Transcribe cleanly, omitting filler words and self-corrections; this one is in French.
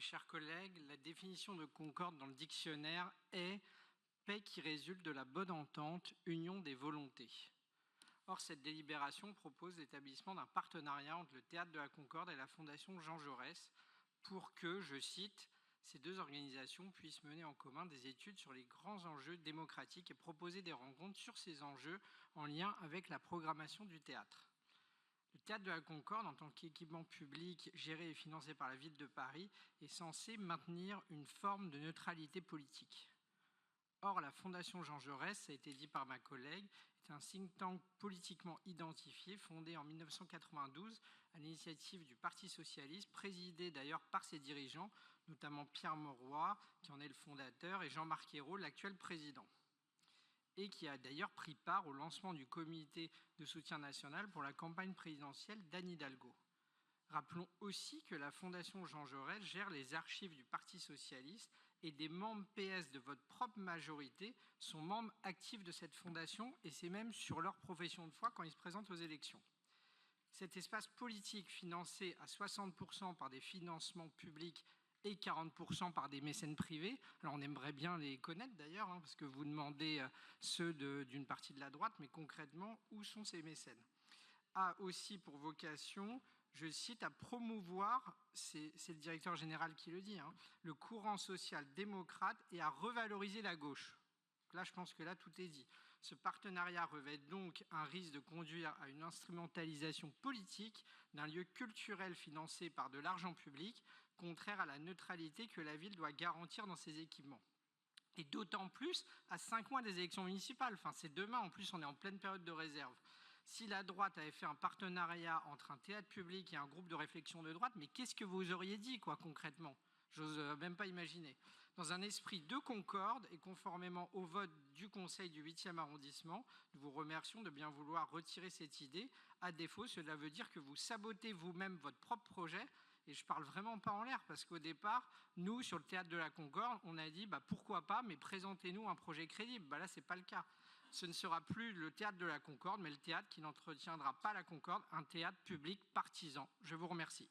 chers collègues, la définition de concorde dans le dictionnaire est « paix qui résulte de la bonne entente, union des volontés ». Or, cette délibération propose l'établissement d'un partenariat entre le Théâtre de la Concorde et la Fondation Jean Jaurès pour que, je cite, ces deux organisations puissent mener en commun des études sur les grands enjeux démocratiques et proposer des rencontres sur ces enjeux en lien avec la programmation du théâtre. Le Théâtre de la Concorde, en tant qu'équipement public géré et financé par la ville de Paris, est censé maintenir une forme de neutralité politique. Or, la Fondation Jean Jaurès, ça a été dit par ma collègue, est un think tank politiquement identifié, fondé en 1992 à l'initiative du Parti socialiste, présidé d'ailleurs par ses dirigeants, notamment Pierre Mauroy, qui en est le fondateur, et Jean-Marc Ayrault, l'actuel président, et qui a d'ailleurs pris part au lancement du comité de soutien national pour la campagne présidentielle d'Anne Hidalgo. Rappelons aussi que la Fondation Jean Jaurès gère les archives du Parti socialiste et des membres PS de votre propre majorité sont membres actifs de cette fondation et c'est même sur leur profession de foi quand ils se présentent aux élections. Cet espace politique financé à 60% par des financements publics et 40% par des mécènes privés, alors on aimerait bien les connaître d'ailleurs, parce que vous demandez ceux d'une partie de la droite, mais concrètement, où sont ces mécènes ? A aussi pour vocation, je cite, à promouvoir, c'est le directeur général qui le dit, le courant social démocrate et à revaloriser la gauche. Là, je pense que là, tout est dit. Ce partenariat revêt donc un risque de conduire à une instrumentalisation politique d'un lieu culturel financé par de l'argent public, contraire à la neutralité que la ville doit garantir dans ses équipements. Et d'autant plus à 5 mois des élections municipales. Enfin, c'est demain, en plus, on est en pleine période de réserve. Si la droite avait fait un partenariat entre un théâtre public et un groupe de réflexion de droite, mais qu'est-ce que vous auriez dit, concrètement ? J'ose même pas imaginer. Dans un esprit de concorde et conformément au vote du Conseil du 8e arrondissement, nous vous remercions de bien vouloir retirer cette idée. À défaut, cela veut dire que vous sabotez vous-même votre propre projet. Et je parle vraiment pas en l'air, parce qu'au départ, nous, sur le Théâtre de la Concorde, on a dit pourquoi pas, mais présentez-nous un projet crédible. Là, c'est pas le cas. Ce ne sera plus le Théâtre de la Concorde, mais le théâtre qui n'entretiendra pas la Concorde, un théâtre public partisan. Je vous remercie.